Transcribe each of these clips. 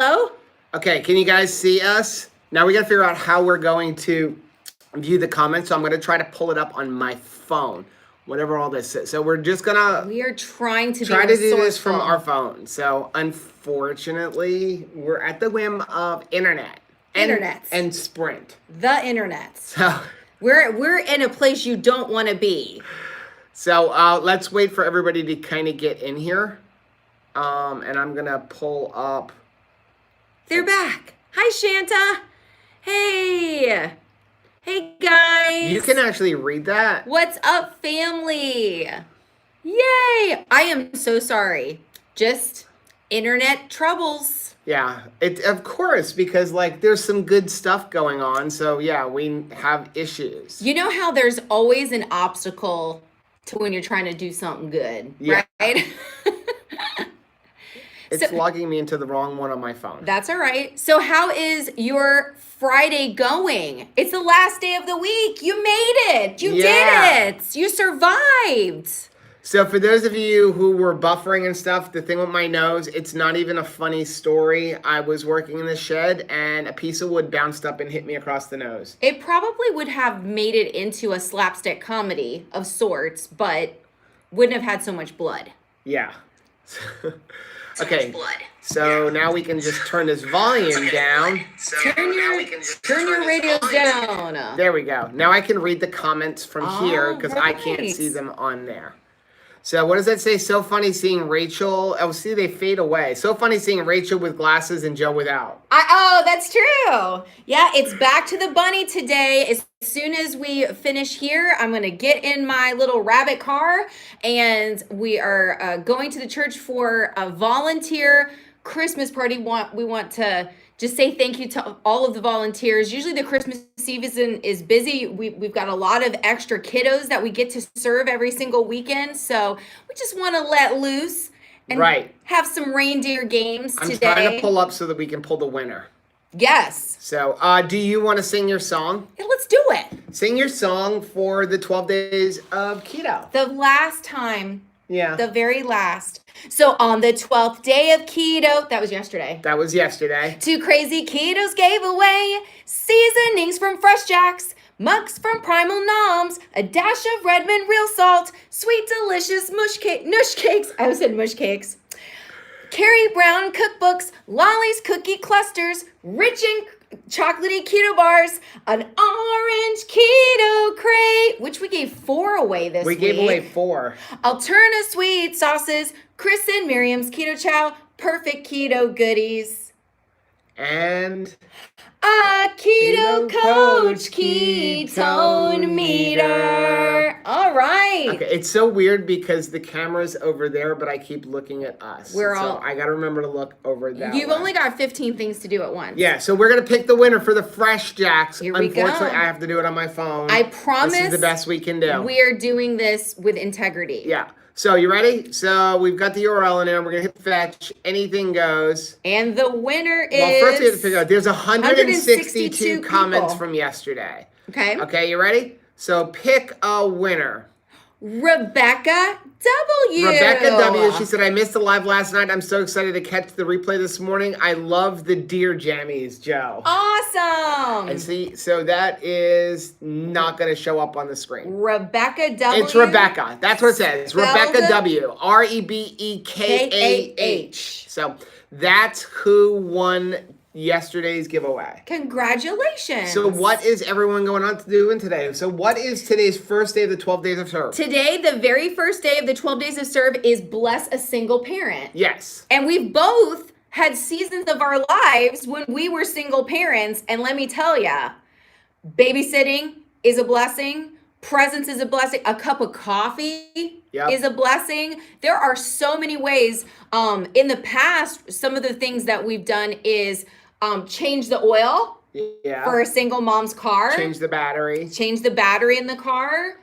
Hello? Okay, can you guys see us? Now we got to figure out how we're going to view the comments. So I'm going to try to pull it up on my phone, whatever all this is. So we're just going to We are trying to try be to do this from resourceful. our phone. So unfortunately, we're at the whim of internet. Internets. And Sprint. The internets. So We're in a place you don't want to be. let's wait for everybody to kind of get in here. And I'm going to pull up. They're back. Hi, Shanta. Hey. Hey, guys. You can actually read that. What's up, family? Yay. I am so sorry. Just internet troubles. Yeah, of course, because like there's some good stuff going on. So yeah, we have issues. You know how there's always an obstacle to when you're trying to do something good, Yeah. right? It's logging me into the wrong one on my phone. That's all right. So how is your Friday going? It's the last day of the week. You made it. You did it. You survived. So for those of you who were buffering and stuff, the thing with my nose, it's not even a funny story. I was working in the shed and a piece of wood bounced up and hit me across the nose. It probably would have made it into a slapstick comedy of sorts, but wouldn't have had so much blood. Yeah. Okay, so now we can just turn this volume down. Turn your radios down. There we go. Now I can read the comments from here because I can't right. see them on there. So what does that say? So funny seeing Rachel. Oh, see, they fade away. So funny seeing Rachel with glasses and Joe without. Oh, that's true. Yeah, it's back to the bunny today. As soon as we finish here, I'm going to get in my little rabbit car and we are going to the church for a volunteer Christmas party. We want to just say thank you to all of the volunteers. Usually the Christmas season is busy. We've got a lot of extra kiddos that we get to serve every single weekend. So we just want to let loose and have some reindeer games today. I'm trying to pull up so that we can pull the winner. Yes. So do you want to sing your song? Yeah, let's do it. Sing your song for the 12 days of keto. The last time. Yeah. The very last. So on the 12th day of keto, that was yesterday. That was yesterday. 2 crazy ketos gave away seasonings from Fresh Jacks, mucks from Primal Noms, a dash of Redmond real salt, sweet delicious nush cakes. I said mush cakes. Carrie Brown cookbooks, Lolly's cookie clusters, rich and chocolatey keto bars, an orange keto crate, which we gave 4 away this week. We gave away 4. Alterna sweet sauces, Chris and Miriam's keto chow, perfect keto goodies. And a keto coach ketone meter. All right. Okay, it's so weird because the camera's over there, but I keep looking at us. So I got to remember to look over that You've way. only got 15 things to do at once. Yeah, so we're going to pick the winner for the Fresh Jacks. Here we go. Unfortunately, I have to do it on my phone. I promise. This is the best we can do. We are doing this with integrity. Yeah. So you ready? So we've got the URL in there. We're going to hit fetch. Anything goes. And the winner is... Well, first we have to figure out. There's 162 162 comments people. from yesterday. Okay. Okay, you ready? So pick a winner. Rebecca W. Rebecca W. She said, I missed the live last night. I'm so excited to catch the replay this morning. I love the deer jammies, Joe. Awesome. And see, so that is not going to show up on the screen. Rebecca W. It's Rebecca. That's what it says. Rebecca W. REBEKAH. So that's who won yesterday's giveaway. Congratulations. So what is everyone going on to do today? So what is today's first day of the 12 days of serve? Today, the very first day of the 12 days of serve is bless a single parent. Yes. And we've both had seasons of our lives when we were single parents. And let me tell ya, babysitting is a blessing. Presence is a blessing. A cup of coffee is a blessing. There are so many ways. In the past, some of the things that we've done is change the oil for a single mom's car. Change the battery. Change the battery in the car.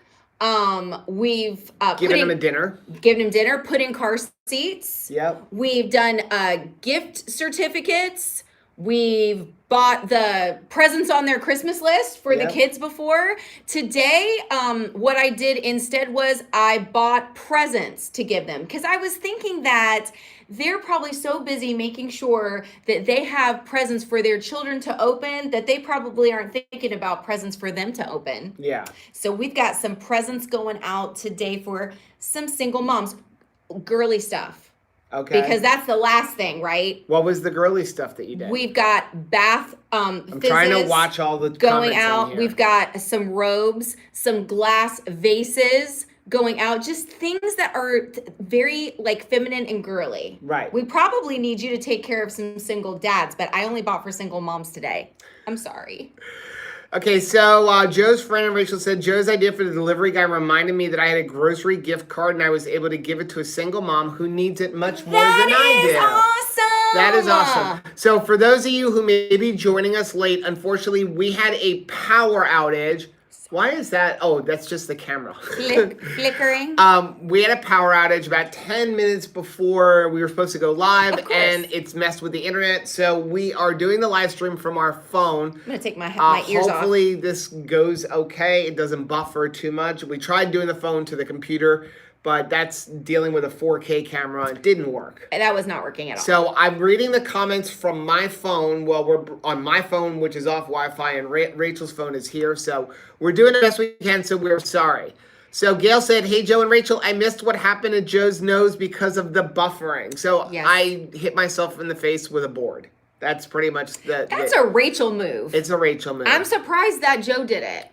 We've given him a dinner. Given him dinner, put in car seats. Yep. We've done gift certificates. We've bought the presents on their Christmas list for the kids before. Today, what I did instead was I bought presents to give them because I was thinking that they're probably so busy making sure that they have presents for their children to open that they probably aren't thinking about presents for them to open. Yeah. So we've got some presents going out today for some single moms, girly stuff. Okay. Because that's the last thing, right? What was the girly stuff that you did? We've got bath I'm trying to watch all the going comments out. in here. We've got some robes, some glass vases going out, just things that are very like feminine and girly. Right. We probably need you to take care of some single dads, but I only bought for single moms today. I'm sorry. Okay, so Joe's friend and Rachel said, Joe's idea for the delivery guy reminded me that I had a grocery gift card and I was able to give it to a single mom who needs it much more than I do. Awesome. That is awesome. So for those of you who may be joining us late, unfortunately, we had a power outage. Why is that? Oh, that's just the camera. Flickering. We had a power outage about 10 minutes before we were supposed to go live, and it's messed with the internet. So we are doing the live stream from our phone. I'm going to take my ears off. Hopefully this goes okay. It doesn't buffer too much. We tried doing the phone to the computer, but that's dealing with a 4K camera. It didn't work. That was not working at all. So I'm reading the comments from my phone. Well, we're on my phone, which is off Wi-Fi, and Rachel's phone is here. So we're doing the best we can, so we're sorry. So Gail said, hey, Joe and Rachel, I missed what happened to Joe's nose because of the buffering. So I hit myself in the face with a board. That's pretty much That's a Rachel move. It's a Rachel move. I'm surprised that Joe did it.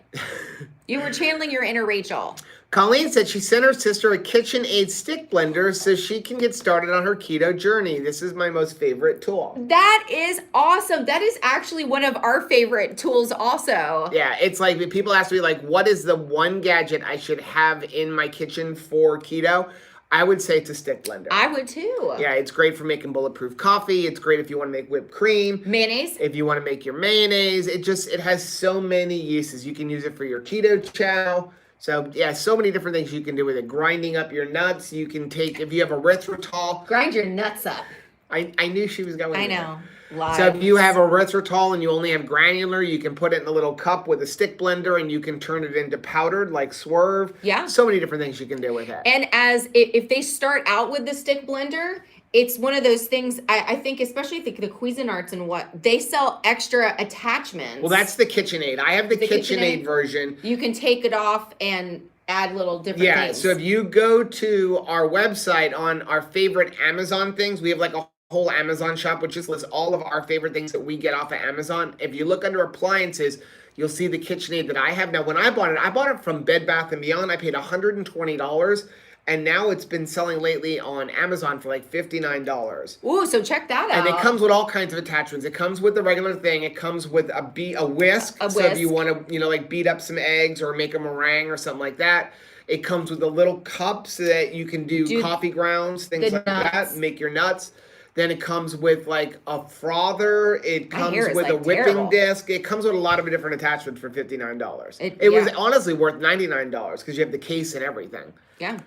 You were channeling your inner Rachel. Colleen said she sent her sister a KitchenAid stick blender so she can get started on her keto journey. This is my most favorite tool. That is awesome. That is actually one of our favorite tools also. Yeah, it's like people ask me like, what is the one gadget I should have in my kitchen for keto? I would say it's a stick blender. I would too. Yeah, it's great for making bulletproof coffee. It's great if you want to make whipped cream. Mayonnaise. If you want to make your mayonnaise. It has so many uses. You can use it for your keto chow. So, yeah, so many different things you can do with it. Grinding up your nuts. You can take, if you have a erythritol. Grind your nuts up. I knew she was going I there. know. Lies. So if you have erythritol and you only have granular, you can put it in a little cup with a stick blender and you can turn it into powdered like Swerve. Yeah. So many different things you can do with it. And if they start out with the stick blender, it's one of those things, I think, especially the Cuisinarts and what, they sell extra attachments. Well, that's the KitchenAid. I have the KitchenAid version. You can take it off and add little different things. So if you go to our website on our favorite Amazon things, we have like a whole Amazon shop, which just lists all of our favorite things that we get off of Amazon. If you look under appliances, you'll see the KitchenAid that I have. Now, when I bought it from Bed Bath & Beyond. I paid $120. And now it's been selling lately on Amazon for like $59. Ooh, so check that out. And it comes with all kinds of attachments. It comes with the regular thing. It comes with a whisk. So if you want to, like beat up some eggs or make a meringue or something like that. It comes with a little cup so that you can do coffee grounds, things like that, make your nuts. Then it comes with like a frother. It comes with a whipping disc. It comes with a lot of different attachments for $59. It was honestly worth $99 because you have the case and everything. Yeah.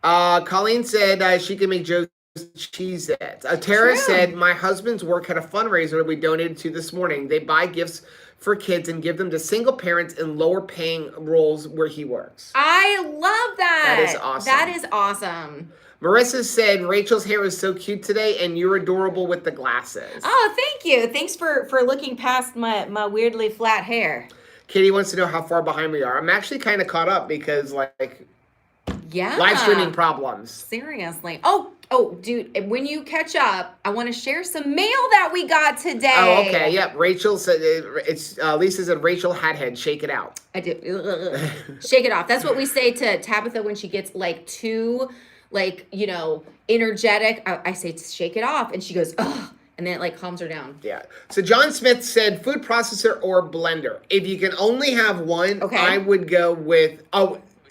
Colleen said she can make Joe's Cheez-Its. Tara said, my husband's work had a fundraiser that we donated to this morning. They buy gifts for kids and give them to single parents in lower paying roles where he works. I love that. That is awesome. That is awesome. Marissa said, Rachel's hair is so cute today and you're adorable with the glasses. Oh, thank you. Thanks for looking past my weirdly flat hair. Katie wants to know how far behind we are. I'm actually kind of caught up because like... Yeah. Live streaming problems. Seriously. Oh, dude, when you catch up, I want to share some mail that we got today. Oh, okay. Yep. Rachel said, Lisa said, Rachel had head. Shake it out. I do. Shake it off. That's what we say to Tabitha when she gets like too, like, energetic. I say, shake it off. And she goes, ugh. And then it like calms her down. Yeah. So John Smith said food processor or blender. If you can only have one, I would go with,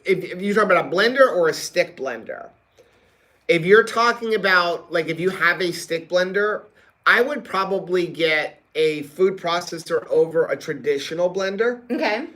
if you're talking about a blender or a stick blender. If you're talking about, like, if you have a stick blender, I would probably get a food processor over a traditional blender. Okay.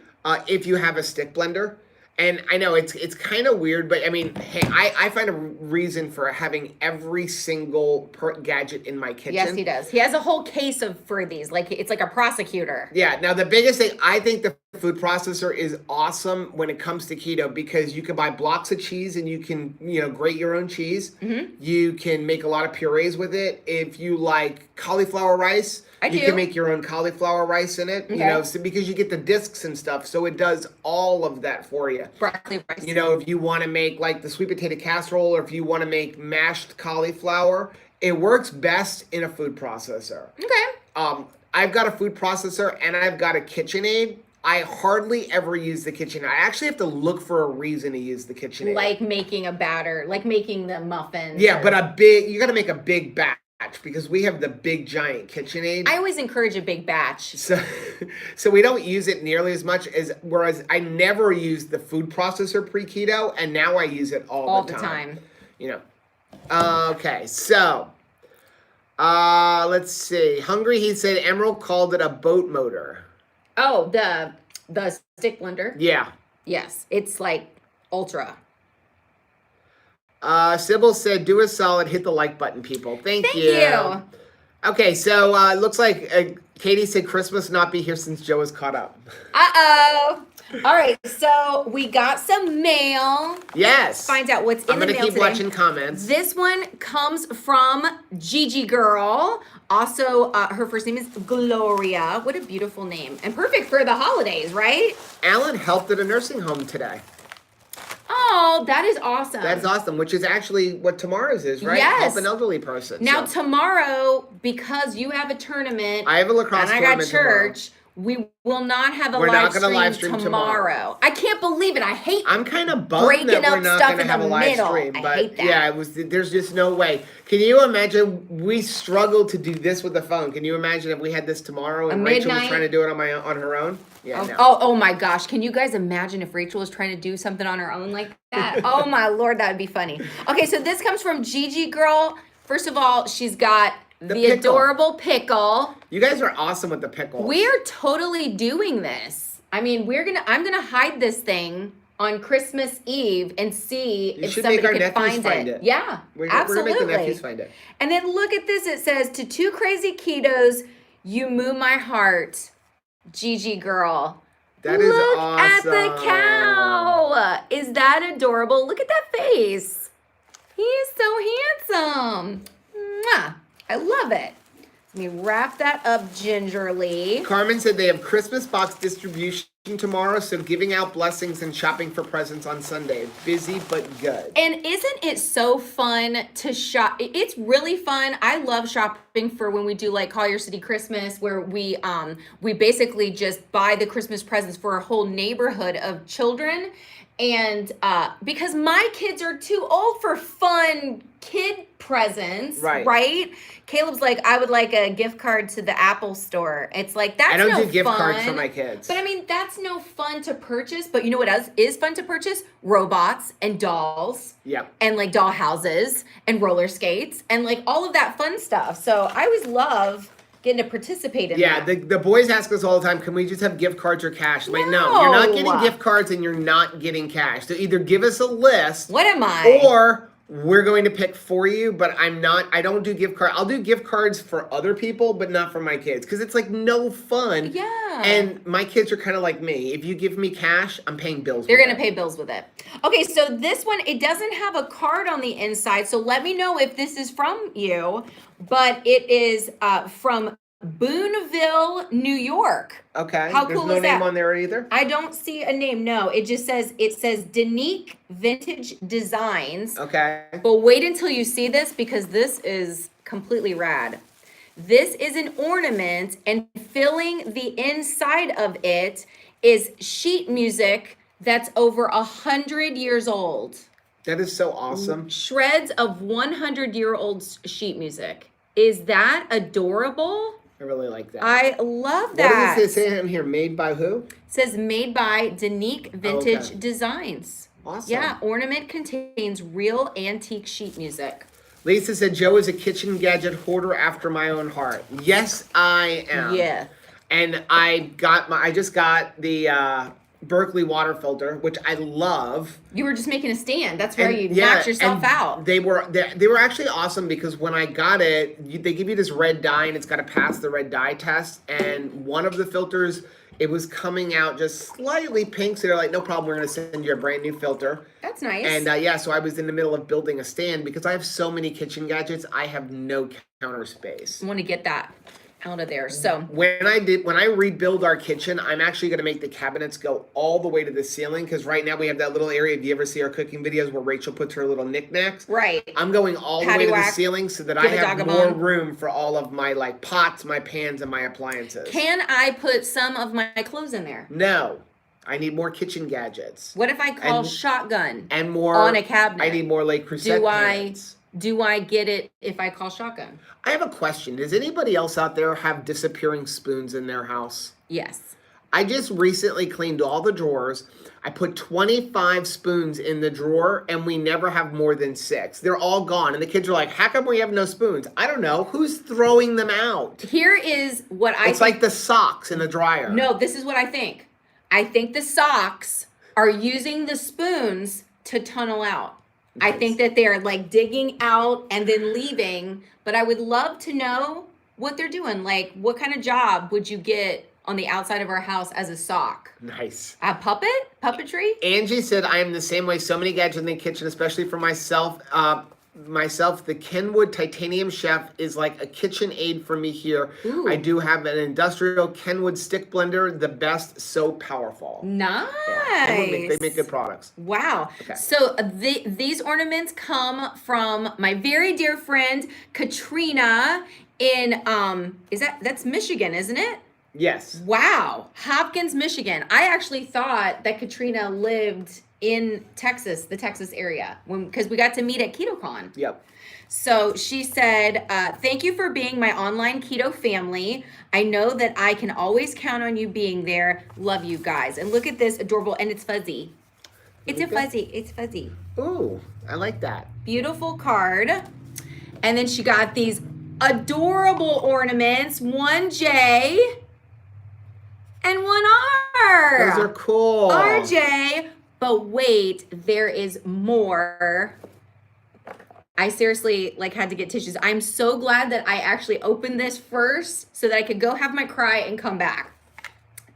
If you have a stick blender. And I know it's kind of weird, but I mean, hey, I find a reason for having every single gadget in my kitchen. Yes, he does. He has a whole case for these. Like, it's like a prosecutor. Yeah. Now, the biggest thing, I think the food processor is awesome when it comes to keto because you can buy blocks of cheese and you can, grate your own cheese. Mm-hmm. You can make a lot of purees with it. If you like cauliflower rice, you can make your own cauliflower rice in it, so because you get the discs and stuff. So it does all of that for you. Broccoli rice. If you want to make like the sweet potato casserole or if you want to make mashed cauliflower, it works best in a food processor. Okay. I've got a food processor and I've got a KitchenAid. I hardly ever use the KitchenAid. I actually have to look for a reason to use the KitchenAid. Like making a batter, like making the muffins. Yeah, but you got to make a big batch because we have the big giant KitchenAid. I always encourage a big batch. So we don't use it nearly as much whereas I never used the food processor pre-keto and now I use it all the time. Okay, so let's see. Hungry, he said Emerald called it a boat motor. Oh, the stick blender? Yeah. Yes, it's like ultra. Sybil said, do a solid, hit the like button, people. Thank you. Okay, so it looks like Katie said Christmas not be here since Joe is caught up. Uh-oh. All right, so we got some mail. Yes. Find out what's in the mail today. I'm going to keep watching comments. This one comes from Gigi Girl. Also, her first name is Gloria. What a beautiful name. And perfect for the holidays, right? Alan helped at a nursing home today. Oh, that is awesome. That is awesome, which is actually what tomorrow's is, right? Yes. Help an elderly person. Now, tomorrow, because you have a tournament. I have a lacrosse tournament and I got church. Tomorrow. We will not have a live stream tomorrow. I can't believe it. I hate I'm kind of bummed that we're not going to have a live stream. But I hate that. Yeah, there's just no way. Can you imagine? We struggled to do this with the phone. Can you imagine if we had this tomorrow and Rachel was trying to do it on her own? Yeah, no. Oh my gosh. Can you guys imagine if Rachel was trying to do something on her own like that? Oh my Lord, that would be funny. Okay, so this comes from Gigi Girl. First of all, she's got the adorable pickle. You guys are awesome with the pickle. We're totally doing this. I mean, I'm gonna hide this thing on Christmas Eve and see if somebody can find it. Yeah, absolutely. We're gonna make the nephews find it. And then look at this. It says, to two crazy ketos, you move my heart, Gigi Girl. That is awesome. Look at the cow. Is that adorable? Look at that face. He is so handsome. Mwah. I love it. Let me wrap that up gingerly. Carmen said they have Christmas box distribution tomorrow, so giving out blessings and shopping for presents on Sunday. Busy but good. And isn't it so fun to shop? It's really fun. I love shopping for when we do like Collier City Christmas, where we basically just buy the Christmas presents for a whole neighborhood of children. And because my kids are too old for fun kid presents, right? Caleb's like, I would like a gift card to the Apple store. It's like, that's no fun. I don't do gift cards for my kids. But I mean, that's no fun to purchase. But you know what else is fun to purchase? Robots and dolls. Yeah. And like doll houses and roller skates and like all of that fun stuff. So I always love getting to participate in that. Yeah, the boys ask us all the time, can we just have gift cards or cash? I'm like, no, you're not getting gift cards and you're not getting cash. So either give us a list. What am I? Or we're going to pick for you, but I don't do gift cards. I'll do gift cards for other people, but not for my kids. Because it's like no fun. Yeah. And my kids are kind of like me. If you give me cash, I'm paying bills They're going to pay bills with it. Okay, so this one, it doesn't have a card on the inside. So let me know if this is from you. But it is from Boonville, New York. Okay. How cool is that? There's no name on there either? I don't see a name. No, it says Danique Vintage Designs. Okay. But wait until you see this because this is completely rad. This is an ornament and filling the inside of it is sheet music that's over 100 years old. That is so awesome. Shreds of 100-year-old sheet music. Is that adorable? I really like that. I love that. What does it say in here? Made by who? It says made by Danique Vintage Designs. Awesome. Yeah, ornament contains real antique sheet music. Lisa said, Joe is a kitchen gadget hoarder after my own heart. Yes, I am. Yeah. And I just got the Berkeley water filter, which I love. You were just making a stand. That's where you knocked yourself out. They were actually awesome because when I got it, they give you this red dye and it's got to pass the red dye test. And one of the filters It was coming out just slightly pink, so they're like, no problem, we're going to send you a brand new filter. That's nice. And yeah, so I was in the middle of building a stand because I have so many kitchen gadgets. I have no counter space. I want to get that out of there. So when I rebuild our kitchen, I'm actually going to make the cabinets go all the way to the ceiling, because right now we have that little area. If you ever see our cooking videos where Rachel puts her little knickknacks, right, I'm going all the way to the ceiling so that I have more room for all of my like pots, my pans, and my appliances. Can I put some of my clothes in there? No. I need more kitchen gadgets. What if I call shotgun and more on a cabinet? I need more Le Creuset pans. Do I get it if I call shotgun? I have a question. Does anybody else out there have disappearing spoons in their house? Yes. I just recently cleaned all the drawers. I put 25 spoons in the drawer, and we never have more than 6. They're all gone. And the kids are like, how come we have no spoons? I don't know. Who's throwing them out? Here is what I think. It's like the socks in the dryer. No, this is what I think. I think the socks are using the spoons to tunnel out. Nice. I think that they're like digging out and then leaving, but I would love to know what they're doing. Like, what kind of job would you get on the outside of our house as a sock? Nice. A puppetry? Angie said, I am the same way. So many gadgets in the kitchen, especially for myself. The Kenwood Titanium Chef is like a kitchen aid for me here. Ooh. I do have an industrial Kenwood stick blender, the best, so powerful. Nice. Yeah. They make good products. Wow. Okay. So these ornaments come from my very dear friend Katrina in that's Michigan, isn't it? Yes. Wow. Hopkins, Michigan. I actually thought that Katrina lived in Texas, the Texas area, because we got to meet at KetoCon. Yep. So she said, thank you for being my online keto family. I know that I can always count on you being there. Love you guys. And look at this adorable, and it's fuzzy. It's fuzzy. Ooh, I like that. Beautiful card. And then she got these adorable ornaments, one J and one R. Those are cool. RJ. But wait, there is more. I seriously had to get tissues. I'm so glad that I actually opened this first so that I could go have my cry and come back.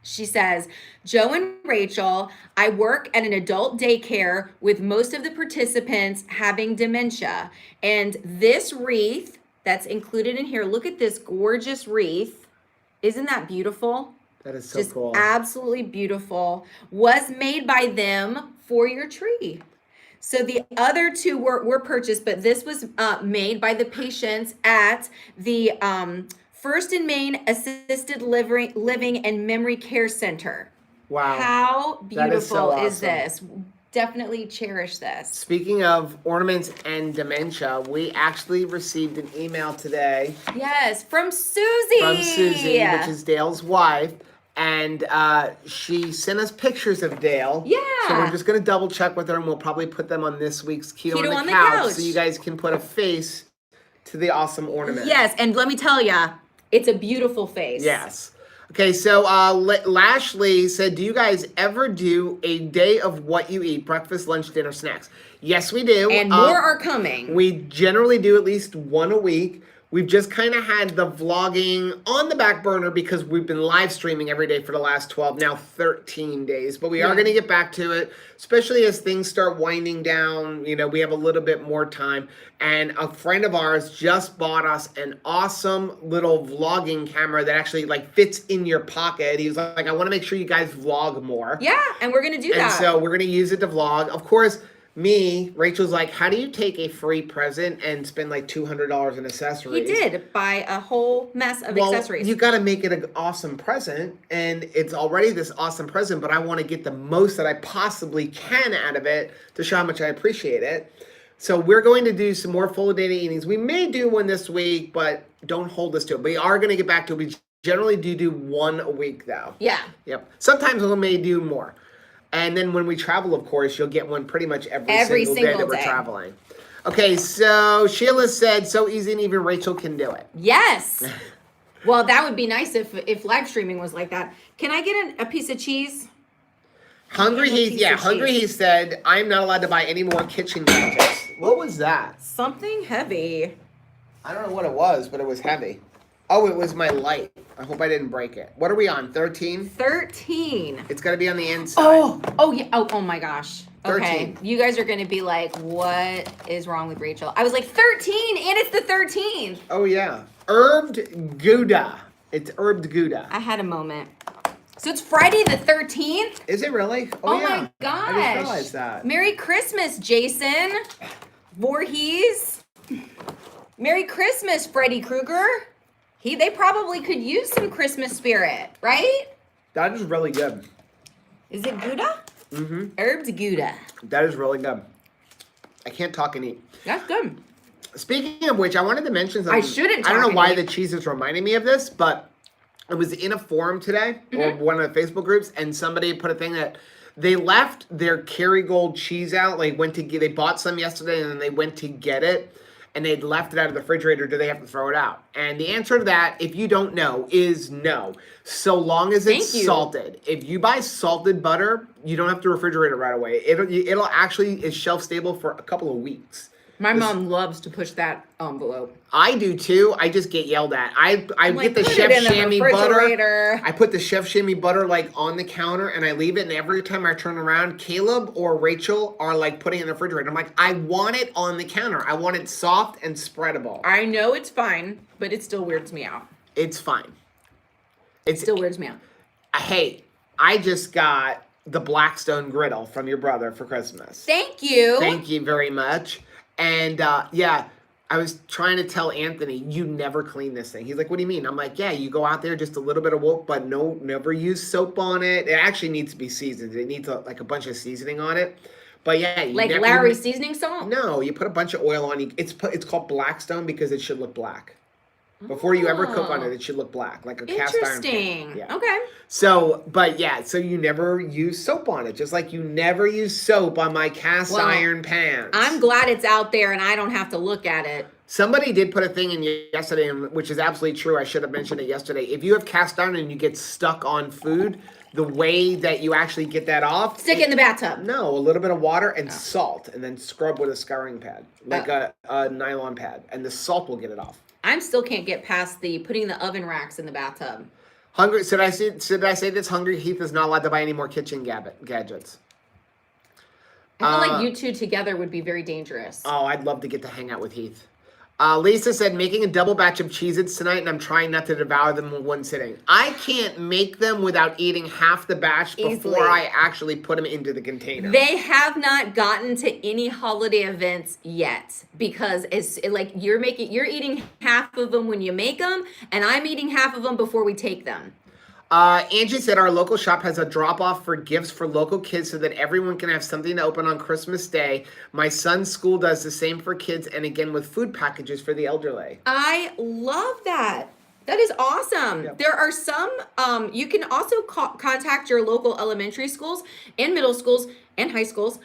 She says, Joe and Rachel, I work at an adult daycare with most of the participants having dementia. And this wreath that's included in here, look at this gorgeous wreath. Isn't that beautiful? That is so cool. Absolutely beautiful. Was made by them for your tree. So the other two were purchased, but this was made by the patients at the First and Main Assisted Living and Memory Care Center. Wow. How beautiful is this? Definitely cherish this. Speaking of ornaments and dementia, we actually received an email today. Yes, from Susie. Which is Dale's wife. And she sent us pictures of Dale. Yeah. So we're just going to double check with her, and we'll probably put them on this week's Keto on the Couch. So you guys can put a face to the awesome ornament. Yes, and let me tell you, it's a beautiful face. Yes. Okay, so Lashley said, do you guys ever do a day of what you eat, breakfast, lunch, dinner, snacks? Yes, we do. And more are coming. We generally do at least one a week. We've just kind of had the vlogging on the back burner because we've been live streaming every day for the last 12, now 13 days. But we are going to get back to it, especially as things start winding down. You know, we have a little bit more time. And a friend of ours just bought us an awesome little vlogging camera that actually fits in your pocket. He was like, I want to make sure you guys vlog more. Yeah, and we're going to do that. And so we're going to use it to vlog. Of course, Rachel's like, how do you take a free present and spend $200 in accessories? He did buy a whole mess of accessories. You got to make it an awesome present, and it's already this awesome present, but I want to get the most that I possibly can out of it to show how much I appreciate it. So we're going to do some more full data eatings. We may do one this week, but don't hold us to it. We are going to get back to it. We generally do one a week, though. Yeah. Yep. Sometimes we may do more. And then when we travel, of course, you'll get one pretty much every single day that we're traveling. Okay, so Sheila said, so easy and even Rachel can do it. Yes. Well, that would be nice if live streaming was like that. Can I get a piece of cheese? He said, I'm not allowed to buy any more kitchen gadgets. What was that? Something heavy. I don't know what it was, but it was heavy. Oh, it was my light. I hope I didn't break it. What are we on? 13? 13. It's got to be on the inside. Oh yeah. Oh my gosh. Okay. 13. You guys are going to be like, what is wrong with Rachel? I was like, 13, and it's the 13th. Oh, yeah. Herbed Gouda. It's herbed Gouda. I had a moment. So it's Friday the 13th? Is it really? Oh yeah. my gosh. I didn't realize that. Merry Christmas, Jason. Voorhees. Merry Christmas, Freddy Krueger. They probably could use some Christmas spirit, right? That is really good. Is it Gouda? Mm-hmm. Herbed Gouda. That is really good. I can't talk and eat. That's good. Speaking of which, I wanted to mention something. I shouldn't talk I don't know and why eat. the cheese is reminding me of this, but I was in a forum today, or one of the Facebook groups, and somebody put a thing that they left their Kerrygold cheese out. Like they bought some yesterday, and then they went to get it, and they'd left it out of the refrigerator. Do they have to throw it out? And the answer to that, if you don't know, is no. So long as it's salted. If you buy salted butter, you don't have to refrigerate it right away. It'll actually is shelf stable for a couple of weeks. My mom loves to push that envelope. I do too. I just get yelled at. I get the Chef Chamois butter. I put the Chef Chamois butter like on the counter and I leave it. And every time I turn around, Caleb or Rachel are like putting it in the refrigerator. I'm like, I want it on the counter. I want it soft and spreadable. I know it's fine, but it still weirds me out. It's fine. It still weirds me out. Hey, I just got the Blackstone griddle from your brother for Christmas. Thank you. Thank you very much. And yeah, I was trying to tell Anthony, you never clean this thing. He's like, what do you mean? I'm like, yeah, you go out there, just a little bit of woke, but never use soap on it. It actually needs to be seasoned. It needs like a bunch of seasoning on it. But yeah, like Larry seasoning salt? No, you put a bunch of oil on. It's called Blackstone because it should look black. Before you ever cook on it, it should look black, like a cast iron pan. Interesting. Yeah. Okay. So, but yeah, so you never use soap on it, just like you never use soap on my cast iron pans. I'm glad it's out there and I don't have to look at it. Somebody did put a thing in yesterday, which is absolutely true. I should have mentioned it yesterday. If you have cast iron and you get stuck on food, the way that you actually get that off... Stick it in the bathtub. No, a little bit of water and salt, and then scrub with a scouring pad, like a nylon pad, and the salt will get it off. I still can't get past putting the oven racks in the bathtub. Hungry? Should I say this? Hungry Heath is not allowed to buy any more kitchen gadgets. I feel like you two together would be very dangerous. Oh, I'd love to get to hang out with Heath. Lisa said, making a double batch of Cheez-Its tonight, and I'm trying not to devour them in one sitting. I can't make them without eating half the batch before I actually put them into the container. They have not gotten to any holiday events yet because it's like you're eating half of them when you make them, and I'm eating half of them before we take them. Angie said our local shop has a drop-off for gifts for local kids so that everyone can have something to open on Christmas Day. My son's school does the same for kids and again with food packages for the elderly. I love that. That is awesome. Yep. There are some, you can also contact your local elementary schools and middle schools and high schools.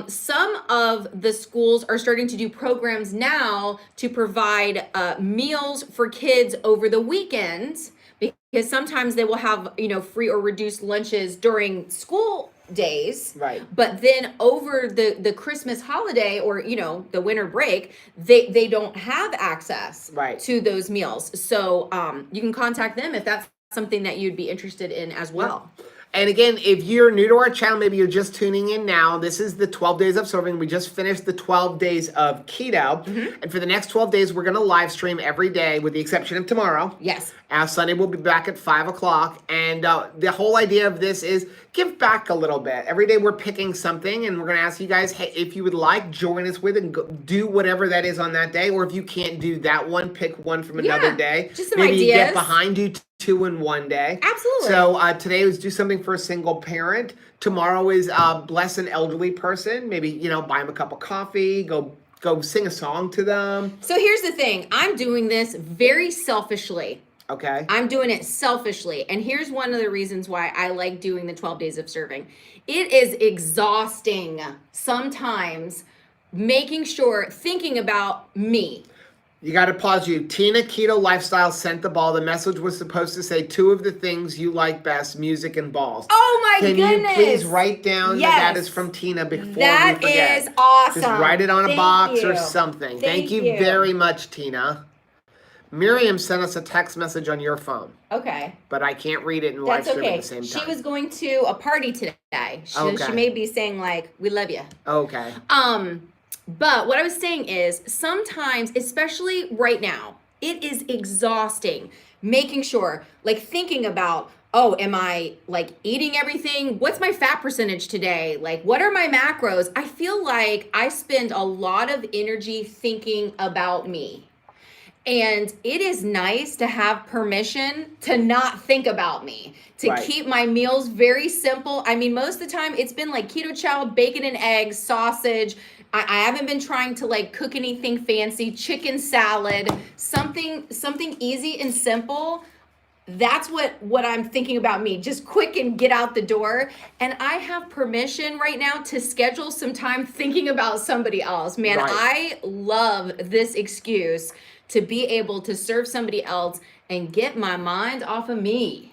Some of the schools are starting to do programs now to provide meals for kids over the weekends, because sometimes they will have, free or reduced lunches during school days. Right. But then over the Christmas holiday or, the winter break, they don't have access to those meals. So you can contact them if that's something that you'd be interested in as well. Yeah. And again, if you're new to our channel, maybe you're just tuning in now, this is the 12 days of serving. We just finished the 12 days of keto. Mm-hmm. And for the next 12 days, we're going to live stream every day with the exception of tomorrow. Yes. Sunday, we'll be back at 5 o'clock. And the whole idea of this is give back a little bit. Every day we're picking something and we're going to ask you guys, hey, if you would like, join us with it and do whatever that is on that day. Or if you can't do that one, pick one from another day. Just some maybe ideas. You get behind you 2 in one day. Absolutely. So today was do something for a single parent. Tomorrow is bless an elderly person. Maybe, buy them a cup of coffee, go sing a song to them. So here's the thing. I'm doing this very selfishly. Okay. I'm doing it selfishly. And here's one of the reasons why I like doing the 12 days of serving. It is exhausting sometimes thinking about me. You got to pause you. Tina Keto Lifestyle sent the ball. The message was supposed to say 2 of the things you like best, music and balls. Oh my goodness. Can you please write down that is from Tina before we forget? That is awesome. Just write it on a box or something. Thank you very much, Tina. Miriam sent us a text message on your phone. Okay. But I can't read it and live stream at the same time. She was going to a party today. She may be saying like, we love you. Okay. But what I was saying is sometimes, especially right now, it is exhausting making sure, like thinking about, oh, am I like eating everything? What's my fat percentage today? Like, what are my macros? I feel like I spend a lot of energy thinking about me. And it is nice to have permission to not think about me, to keep my meals very simple. I mean, most of the time it's been like keto chow, bacon and eggs, sausage. I haven't been trying to like cook anything fancy, chicken salad, something easy and simple. That's what I'm thinking about me, just quick and get out the door. And I have permission right now to schedule some time thinking about somebody else. Man, I love this excuse to be able to serve somebody else and get my mind off of me.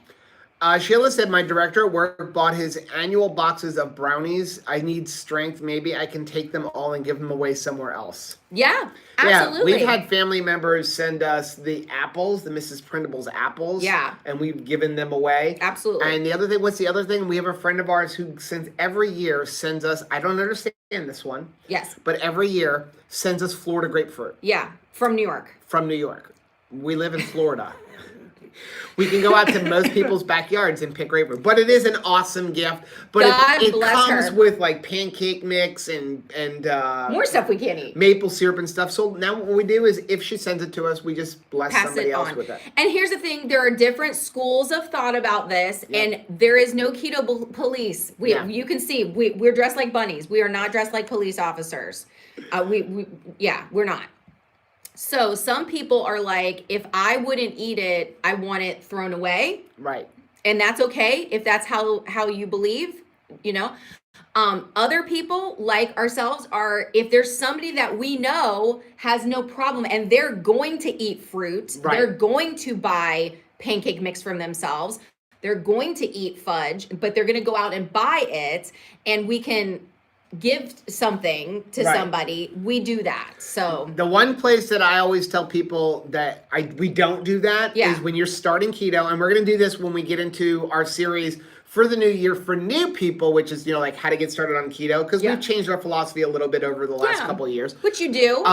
Sheila said, my director at work bought his annual boxes of brownies. I need strength. Maybe I can take them all and give them away somewhere else. Yeah, absolutely. Yeah, we've had family members send us the apples, the Mrs. Printable's apples. Yeah. And we've given them away. Absolutely. And the other thing, what's the other thing? We have a friend of ours who every year sends us, I don't understand this one. Yes. But every year sends us Florida grapefruit. Yeah, from New York. From New York. We live in Florida. We can go out to most people's backyards and pick grapefruit. But it is an awesome gift. But it comes with like pancake mix and more stuff we can't eat. Maple syrup and stuff. So now what we do is if she sends it to us, we just bless somebody else with it. And here's the thing, there are different schools of thought about this, and there is no keto police. You can see we're dressed like bunnies. We are not dressed like police officers. We're not. So some people are like, if I wouldn't eat it, I want it thrown away. Right. And that's okay if that's how you believe, you know. Other people like ourselves are, if there's somebody that we know has no problem and they're going to eat fruit, they're going to buy pancake mix from themselves, they're going to eat fudge, but they're going to go out and buy it, and we can give something to somebody, we do that. So the one place that I always tell people that we don't do that is when you're starting keto, and we're going to do this when we get into our series for the new year for new people, which is, like how to get started on keto, because we've changed our philosophy a little bit over the last couple of years. Which you do.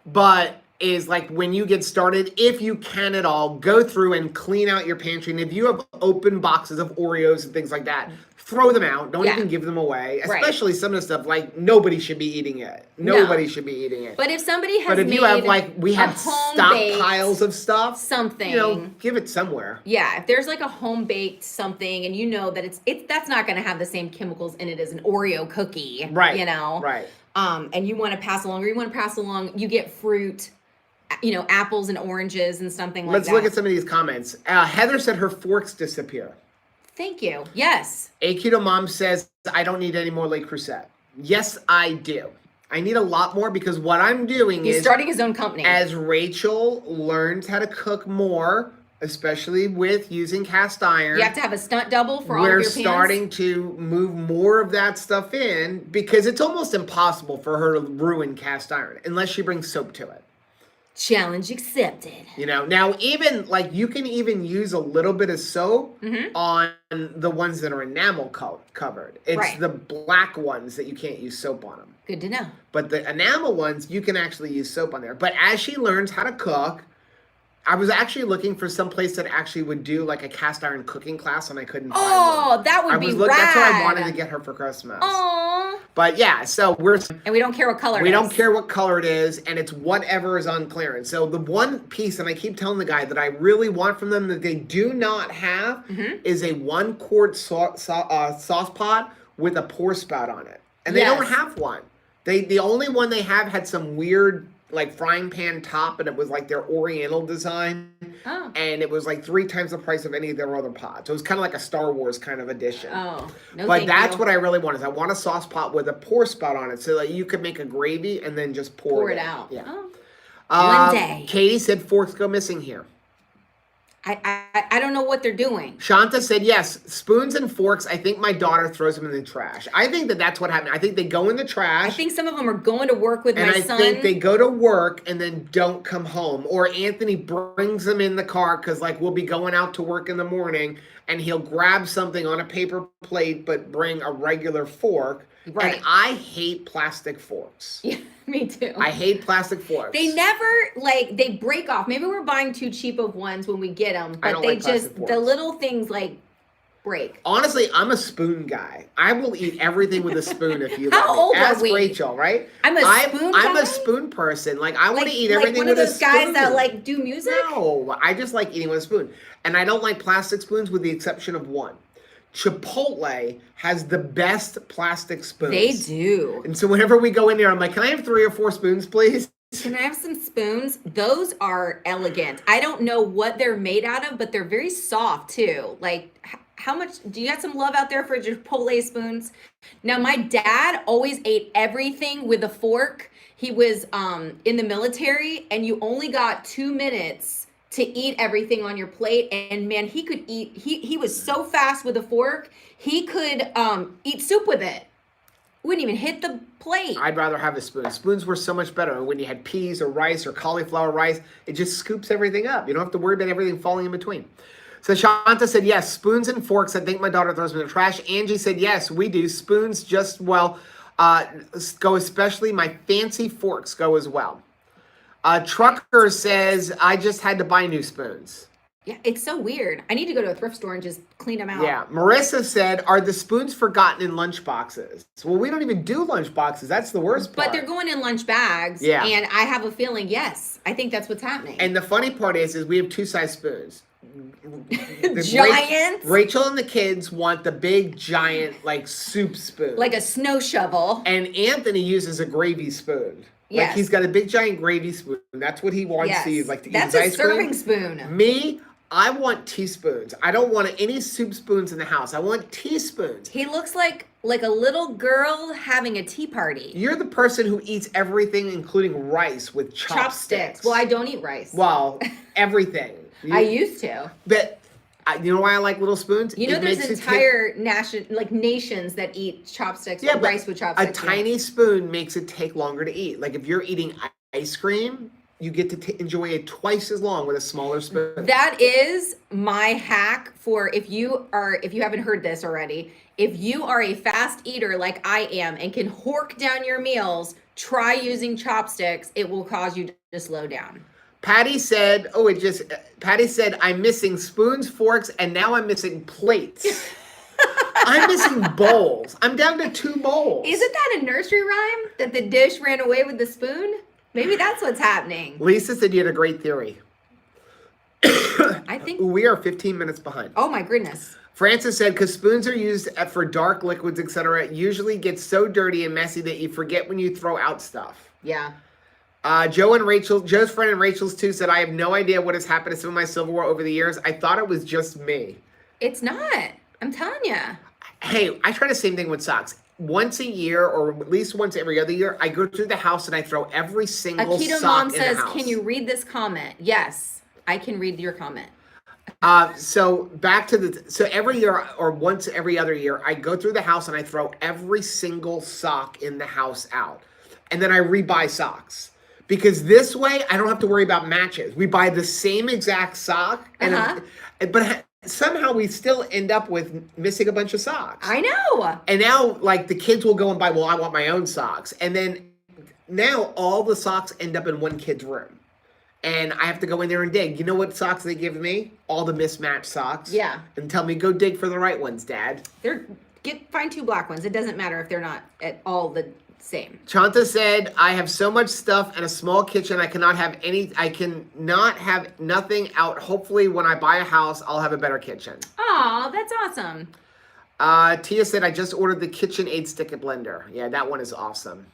But is like when you get started, if you can at all, go through and clean out your pantry. And if you have open boxes of Oreos and things like that, throw them out. Don't even give them away. Especially some of the stuff, like nobody should be eating it. Nobody should be eating it. But if somebody has made you have we have stockpiles of stuff, something, give it somewhere. Yeah, if there's like a home baked something and you know that it's that's not going to have the same chemicals in it as an Oreo cookie, right? Right. And you want to pass along, you get fruit, apples and oranges and something like that. Let's look at some of these comments. Heather said her forks disappear. Thank you. Yes. A Keto Mom says, I don't need any more Le Creuset. Yes, I do. I need a lot more because what I'm doing is... He's starting his own company. As Rachel learns how to cook more, especially with using cast iron... You have to have a stunt double for all of your pans? We're starting to move more of that stuff in because it's almost impossible for her to ruin cast iron unless she brings soap to it. Challenge accepted. Now even like you can even use a little bit of soap on the ones that are enamel covered. It's the black ones that you can't use soap on them. Good to know. But the enamel ones, you can actually use soap on there. But as she learns how to cook, I was actually looking for some place that actually would do like a cast iron cooking class, and I couldn't find one. Oh, that would be rad. That's what I wanted to get her for Christmas. Aww. But yeah, so and we don't care what color it is. We don't care what color it is, and it's whatever is on clearance. So the one piece, and I keep telling the guy that I really want from them that they do not have is a 1 quart sauce pot with a pour spout on it. And they don't have one. The only one they have had some weird like frying pan top, and it was like their Oriental design, and it was like 3 times the price of any of their other pots. So it was kind of like a Star Wars kind of edition. But that's what I really want is I want a sauce pot with a pour spout on it, so that you could make a gravy and then just pour it out. Yeah. One day. Katie said forks go missing here. I don't know what they're doing. Shanta said, yes, spoons and forks. I think my daughter throws them in the trash. I think that's what happened. I think they go in the trash. I think some of them are going to work with my son. And I think they go to work and then don't come home. Or Anthony brings them in the car because, like, we'll be going out to work in the morning and he'll grab something on a paper plate but bring a regular fork. Right. And I hate plastic forks. Yeah, me too. I hate plastic forks. They never, like, they break off. Maybe we're buying too cheap of ones when we get them, but they like just, the little things, like, break. Honestly, I'm a spoon guy. I will eat everything with a spoon if you How old Ask are we? Rachel, right? I'm a spoon person. Like, I want to eat everything with a spoon. Like one spoon. of those guys that, like, do music? No, I just like eating with a spoon. And I don't like plastic spoons with the exception of one. Chipotle has the best plastic spoons. They do. And so whenever we go in there, I'm like, can I have 3 or 4 spoons, please? Can I have some spoons? Those are elegant. I don't know what they're made out of, but they're very soft too. Like, how much, do you got some love out there for Chipotle spoons? Now, my dad always ate everything with a fork. He was in the military, and you only got 2 minutes to eat everything on your plate. And man, he could eat, he was so fast with a fork, he could eat soup with it. Wouldn't even hit the plate. I'd rather have a spoon. Spoons were so much better. When you had peas or rice or cauliflower rice, it just scoops everything up. You don't have to worry about everything falling in between. So Shanta said, yes, spoons and forks. I think my daughter throws them in the trash. Angie said, yes, we do. Spoons just, well, go especially. My fancy forks go as well. Trucker says, I just had to buy new spoons. Yeah, it's so weird. I need to go to a thrift store and just clean them out. Yeah. Marissa said, are the spoons forgotten in lunch boxes? Well, we don't even do lunch boxes. That's the worst part. But they're going in lunch bags. Yeah. And I have a feeling, yes, I think that's what's happening. And the funny part is we have 2 size spoons. Giant. Rachel and the kids want the big, giant, like, soup spoon. Like a snow shovel. And Anthony uses a gravy spoon. Yes. Like, he's got a big, giant gravy spoon. That's what he wants to use, like, to eat his ice cream. That's a serving spoon. Me, I want teaspoons. I don't want any soup spoons in the house. I want teaspoons. He looks like a little girl having a tea party. You're the person who eats everything, including rice, with chopsticks. Well, I don't eat rice. Well, everything. I used to. But you know why I like little spoons? You know, there's entire nations that eat chopsticks or rice with chopsticks. A tiny spoon makes it take longer to eat. Like, if you're eating ice cream, you get to enjoy it twice as long with a smaller spoon. That is my hack for if you haven't heard this already, if you are a fast eater like I am and can hork down your meals, try using chopsticks. It will cause you to slow down. Patty said, I'm missing spoons, forks, and now I'm missing plates. I'm missing bowls. I'm down to 2 bowls. Isn't that a nursery rhyme? That the dish ran away with the spoon? Maybe that's what's happening. Lisa said you had a great theory. I think we are 15 minutes behind. Oh my goodness. Francis said, because spoons are used for dark liquids, etc., it usually gets so dirty and messy that you forget when you throw out stuff. Yeah. Joe's friend and Rachel's too said, I have no idea what has happened to some of my silverware over the years. I thought it was just me. It's not. I'm telling you. Hey, I try the same thing with socks. Once a year, or at least once every other year, I go through the house and I throw every single Keto sock Mom in says, the house. can you read this comment? Yes, I can read your comment. So back to so every year or once every other year, I go through the house and I throw every single sock in the house out. And then I rebuy socks. Because this way, I don't have to worry about matches. We buy the same exact sock, but somehow we still end up with missing a bunch of socks. I know. And now, like, the kids will go and buy, well, I want my own socks. And then now all the socks end up in one kid's room. And I have to go in there and dig. You know what socks they give me? All the mismatched socks. Yeah. And tell me, go dig for the right ones, Dad. Find 2 black ones. It doesn't matter if they're not at all the same. Chanta said, I have so much stuff and a small kitchen. I cannot have nothing out. Hopefully when I buy a house, I'll have a better kitchen. Aw, that's awesome. Tia said, I just ordered the KitchenAid stick and blender. Yeah, that one is awesome.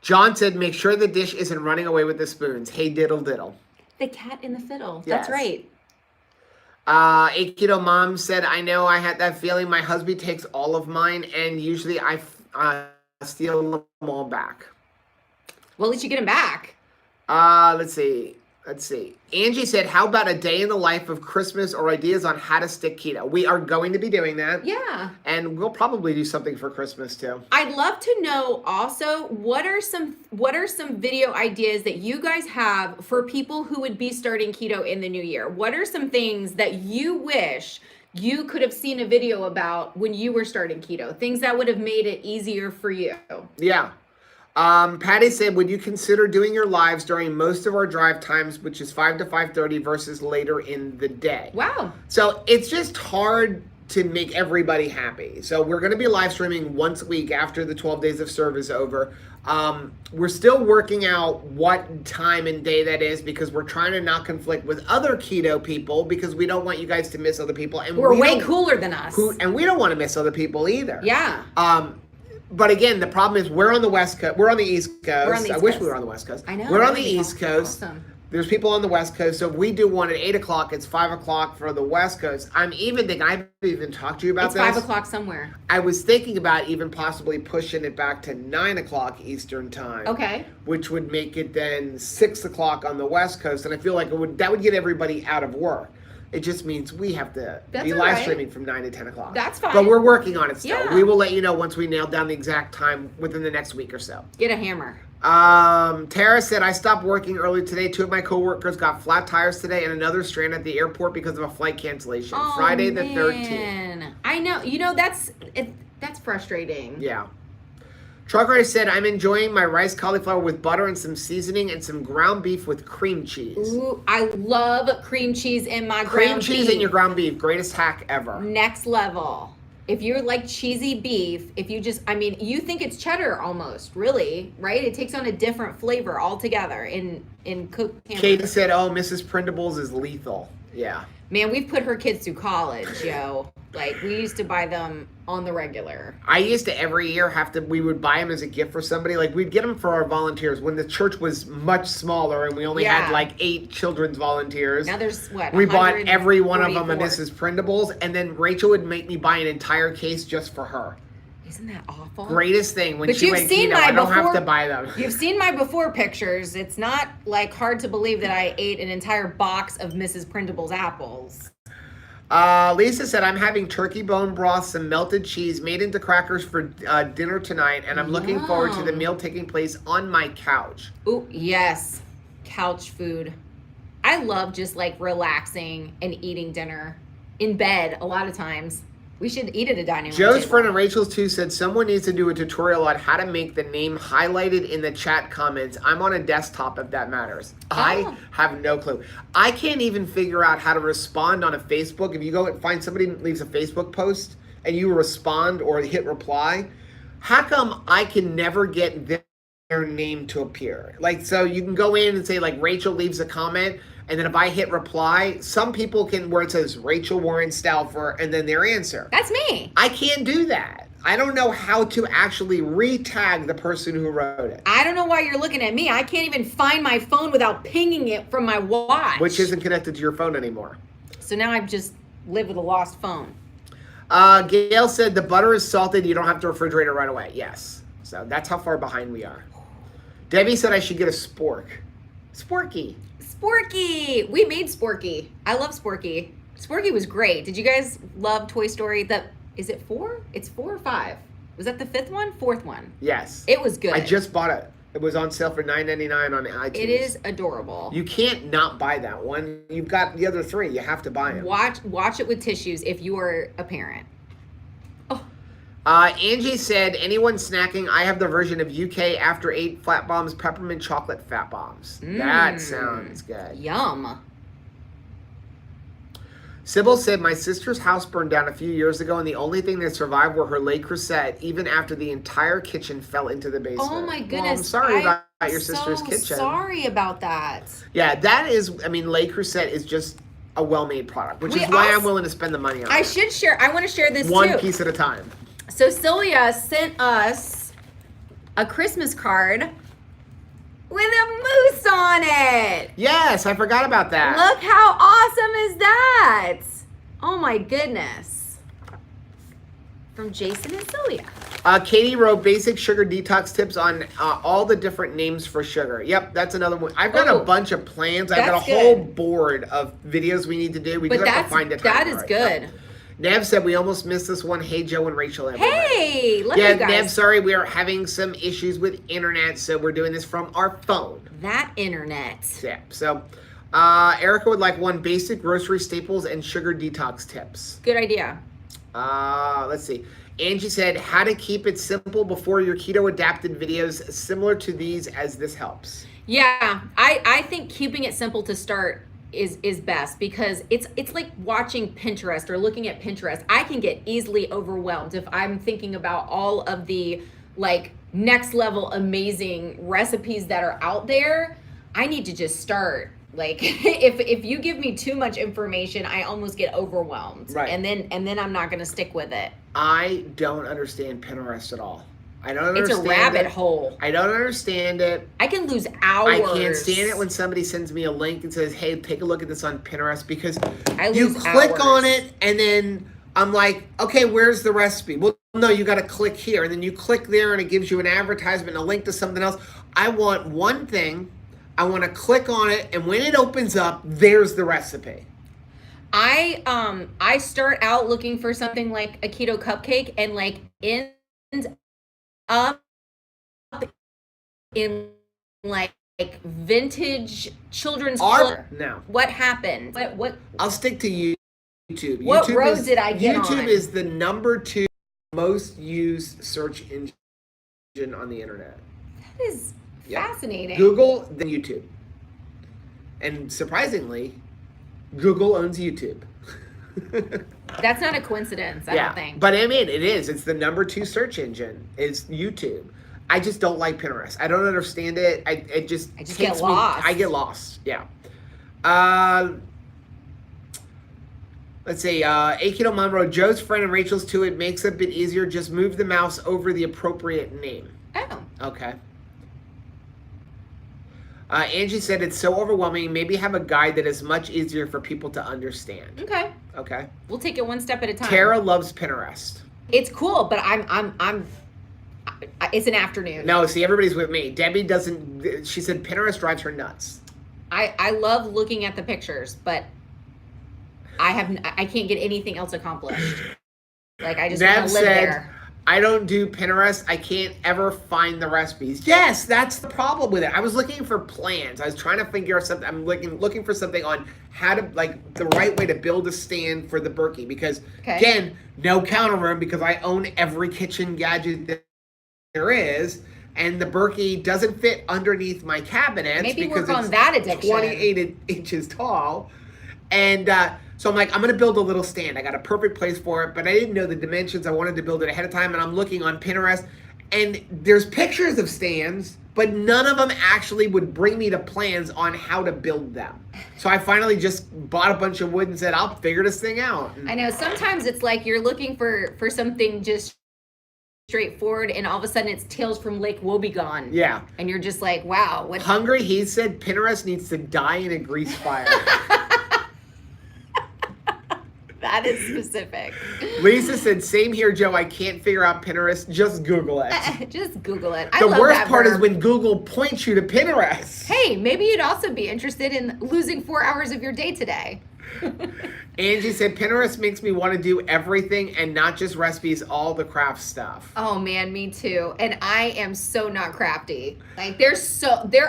John said, make sure the dish isn't running away with the spoons. Hey, diddle diddle. The cat in the fiddle. Yes. That's right. Keto Mom said, I know I had that feeling. My husband takes all of mine and usually I steal them all back. Well, at least you get them back. Let's see. Let's see. Angie said, how about a day in the life of Christmas or ideas on how to stick keto? We are going to be doing that. Yeah. And we'll probably do something for Christmas too. I'd love to know also what are some video ideas that you guys have for people who would be starting keto in the new year? What are some things that you wish you could have seen a video about when you were starting keto? Things that would have made it easier for you. Yeah. Patty said, would you consider doing your lives during most of our drive times, which is 5 to 5:30 versus later in the day? Wow. So it's just hard to make everybody happy. So we're going to be live streaming once a week after the 12 days of service over. We're still working out what time and day that is because we're trying to not conflict with other keto people because we don't want you guys to miss other people. And we're way cooler than us. And we don't want to miss other people either. Yeah. But again, the problem is we're on the West Coast. We're on the East Coast. I wish we were on the West Coast. I know. We're on the East Coast. Awesome. There's people on the West Coast. So if we do one at 8 o'clock, it's 5 o'clock for the West Coast. I'm even thinking, I've even talked to you about this. It's 5 o'clock somewhere. I was thinking about even possibly pushing it back to 9 o'clock Eastern time. Okay. Which would make it then 6 o'clock on the West Coast. And I feel like that would get everybody out of work. It just means we have to be live streaming from 9 to 10 o'clock. That's fine. But we're working on it still. Yeah. We will let you know once we nail down the exact time within the next week or so. Get a hammer. Tara said, I stopped working early today. 2 of my coworkers got flat tires today and another stranded at the airport because of a flight cancellation. Oh, Friday the man. 13th. I know. You know, that's frustrating. Yeah. Trucker said, I'm enjoying my rice cauliflower with butter and some seasoning and some ground beef with cream cheese. Ooh, I love cream cheese in my ground beef. Cream cheese in your ground beef. Greatest hack ever. Next level. If you're like cheesy beef, you think it's cheddar almost, really, right? It takes on a different flavor altogether in cooked hamburger. Katie said, oh, Mrs. Printables is lethal. Yeah. Man, we've put her kids through college, yo. Like, we used to buy them on the regular. I used to every year we would buy them as a gift for somebody. Like, we'd get them for our volunteers when the church was much smaller and we only had like 8 children's volunteers. Now there's what? We bought every one of them a Mrs. Printables, and then Rachel would make me buy an entire case just for her. Isn't that awful? Greatest thing when she went keto, I don't have to buy them. You've seen my before pictures. It's not like hard to believe that I ate an entire box of Mrs. Printables apples. Lisa said, I'm having turkey bone broth, some melted cheese made into crackers for dinner tonight, and I'm looking forward to the meal taking place on my couch. Ooh, yes. Couch food. I love just like relaxing and eating dinner in bed a lot of times. We should eat at a dining room Joe's table. friend and Rachel's too said someone needs to do a tutorial on how to make the name highlighted in the chat comments. I'm on a desktop if that matters. Oh. I have no clue. I can't even figure out how to respond on a Facebook. If you go and find somebody who leaves a Facebook post and you respond or hit reply, how come I can never get their name to appear? Like, so you can go in and say like Rachel leaves a comment, and then if I hit reply, some people can, where it says Rachel Warren Stauffer and then their answer. That's me. I can't do that. I don't know how to actually re-tag the person who wrote it. I don't know why you're looking at me. I can't even find my phone without pinging it from my watch. Which isn't connected to your phone anymore. So now I just live with a lost phone. Gail said the butter is salted. You don't have to refrigerate it right away. Yes. So that's how far behind we are. Debbie said I should get a spork. Sporky. Sporky. We made Sporky. I love Sporky. Sporky was great. Did you guys love Toy Story? Is it 4? It's 4 or 5. Was that the 5th one? 4th one. Yes. It was good. I just bought it. It was on sale for $9.99 on iTunes. It is adorable. You can't not buy that one. You've got the other 3. You have to buy them. Watch it with tissues if you are a parent. Angie said, anyone snacking, I have the version of UK After 8 Flat Bombs Peppermint Chocolate Fat Bombs. That sounds good. Yum. Sybil said, my sister's house burned down a few years ago, and the only thing that survived were her Le Creuset, even after the entire kitchen fell into the basement. Oh my goodness. Well, I'm sorry about your sister's kitchen. Sorry about that. Yeah, that is, Le Creuset is just a well-made product, which is why I'm willing to spend the money on it. I want to share this too. One piece at a time. So Celia sent us a Christmas card with a moose on it. Yes, I forgot about that. Look how awesome is that? Oh my goodness. From Jason and Celia. Katie wrote basic sugar detox tips on all the different names for sugar. Yep, that's another one. I've got a bunch of plans. I've got a whole board of videos we need to do. We do have to find a time. That is good. Nev said we almost missed this one. Hey, Joe and Rachel. Everybody. Hey, love you guys. Nev, sorry, we are having some issues with internet, so we're doing this from our phone. That internet. Yeah, so Erica would like one basic grocery staples and sugar detox tips. Good idea. Let's see. Angie said, how to keep it simple before your keto adapted videos similar to these as this helps. Yeah, I think keeping it simple to start is best because it's like watching Pinterest or looking at Pinterest. I can get easily overwhelmed if I'm thinking about all of the like next level amazing recipes that are out there. I need to just start. Like if you give me too much information, I almost get overwhelmed. Right. And then I'm not gonna stick with it. I don't understand Pinterest at all. I don't understand. It's a rabbit hole. I don't understand it. I can lose hours. I can't stand it when somebody sends me a link and says, hey, take a look at this on Pinterest, because you click on it and then I'm like, okay, where's the recipe? Well, no, you got to click here. And then you click there and it gives you an advertisement and a link to something else. I want one thing. I want to click on it, and when it opens up, there's the recipe. I start out looking for something like a keto cupcake and like end up in like vintage children's art. No. What happened? What? I'll stick to YouTube. What road did I get on? YouTube is the #2 most used search engine on the internet. That is fascinating. Google, then YouTube. And surprisingly, Google owns YouTube. That's not a coincidence, I don't think. But I mean, it is. It's the #2 search engine is YouTube. I just don't like Pinterest. I don't understand it. It just get lost. I get lost. Yeah. Let's see. Keto Mom wrote, Joe's friend and Rachel's too. It makes it a bit easier. Just move the mouse over the appropriate name. Oh. Okay. Angie said it's so overwhelming. Maybe have a guide that is much easier for people to understand. Okay. Okay. We'll take it one step at a time. Tara loves Pinterest. It's cool, but it's an afternoon. No, see, everybody's with me. Debbie doesn't. She said Pinterest drives her nuts. I love looking at the pictures, but I can't get anything else accomplished. Like I just want to live there. I don't do Pinterest. I can't ever find the recipes. Yes, that's the problem with it. I was looking for plans. I was trying to figure out something. I'm looking for something on how to, like, the right way to build a stand for the Berkey. Because, again, no counter room because I own every kitchen gadget that there is. And the Berkey doesn't fit underneath my cabinets. Maybe because work on that addiction. 28 inches tall. And so I'm like, I'm going to build a little stand. I got a perfect place for it, but I didn't know the dimensions. I wanted to build it ahead of time, and I'm looking on Pinterest, and there's pictures of stands, but none of them actually would bring me to plans on how to build them. So I finally just bought a bunch of wood and said, I'll figure this thing out. I know. Sometimes it's like you're looking for something just straightforward, and all of a sudden it's Tales from Lake Wobegon. Yeah. And you're just like, wow. What? Hungry, he said Pinterest needs to die in a grease fire. That is specific. Lisa said, same here, Joe. I can't figure out Pinterest. Just Google it. Just Google it. The worst part is when Google points you to Pinterest. Hey, maybe you'd also be interested in losing 4 hours of your day today. Angie said, Pinterest makes me want to do everything and not just recipes, all the craft stuff. Oh man, me too. And I am so not crafty. Like there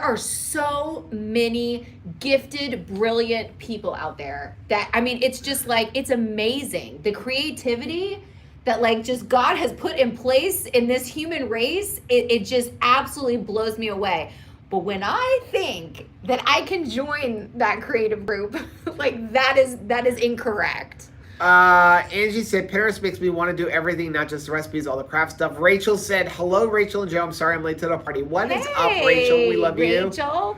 are so many gifted, brilliant people out there that, I mean, it's just like, it's amazing. The creativity that like just God has put in place in this human race, it just absolutely blows me away. But when I think that I can join that creative group, like that is incorrect. Angie said, Pinterest makes me want to do everything, not just the recipes, all the craft stuff. Rachel said, hello, Rachel and Joe. I'm sorry I'm late to the party. What is up, Rachel? We love you. Rachel.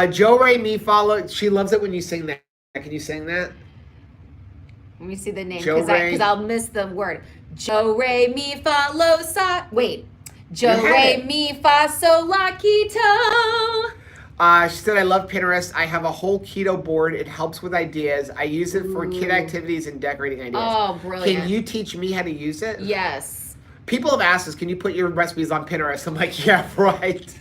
Joe Ray Me Follow. She loves it when you sing that. Can you sing that? Let me see the name because I'll miss the word. Joe Ray Me Follow Sa. Wait. Joe Re Mi Fa Sol La Keto. She said, I love Pinterest. I have a whole keto board. It helps with ideas. I use it for kid activities and decorating ideas. Oh, brilliant. Can you teach me how to use it? Yes. People have asked us, can you put your recipes on Pinterest? I'm like, yeah, right.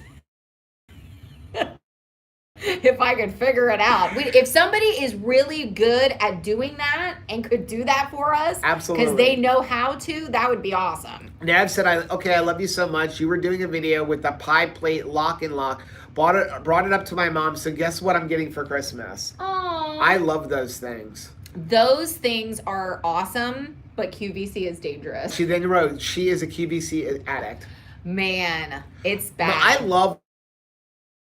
If I could figure it out. If somebody is really good at doing that and could do that for us, absolutely, because they know how to, that would be awesome. Nav said, okay, I love you so much. You were doing a video with the pie plate lock and lock. Brought it up to my mom, so guess what I'm getting for Christmas? Aww. I love those things. Those things are awesome, but QVC is dangerous. She then wrote, she is a QVC addict. Man, it's bad. No, I love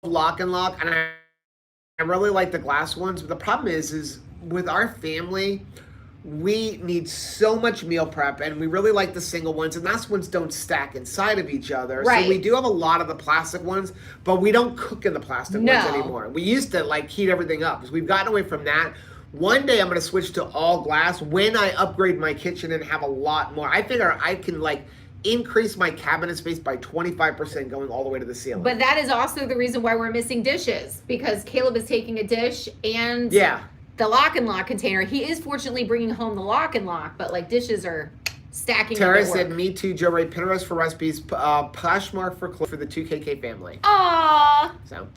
lock and lock, and I really like the glass ones, but the problem is with our family, we need so much meal prep, and we really like the single ones, and those ones don't stack inside of each other. Right. So we do have a lot of the plastic ones, but we don't cook in the plastic ones anymore. We used to like heat everything up. So we've gotten away from that. One day I'm going to switch to all glass when I upgrade my kitchen and have a lot more. I figure I can like increase my cabinet space by 25% going all the way to the ceiling. But that is also the reason why we're missing dishes, because Caleb is taking a dish and the lock and lock container. He is fortunately bringing home the lock and lock, but like dishes are stacking. Tara said, me too, Joe Ray, Pinterest for recipes, Poshmark for the 2KK family. Aww. So,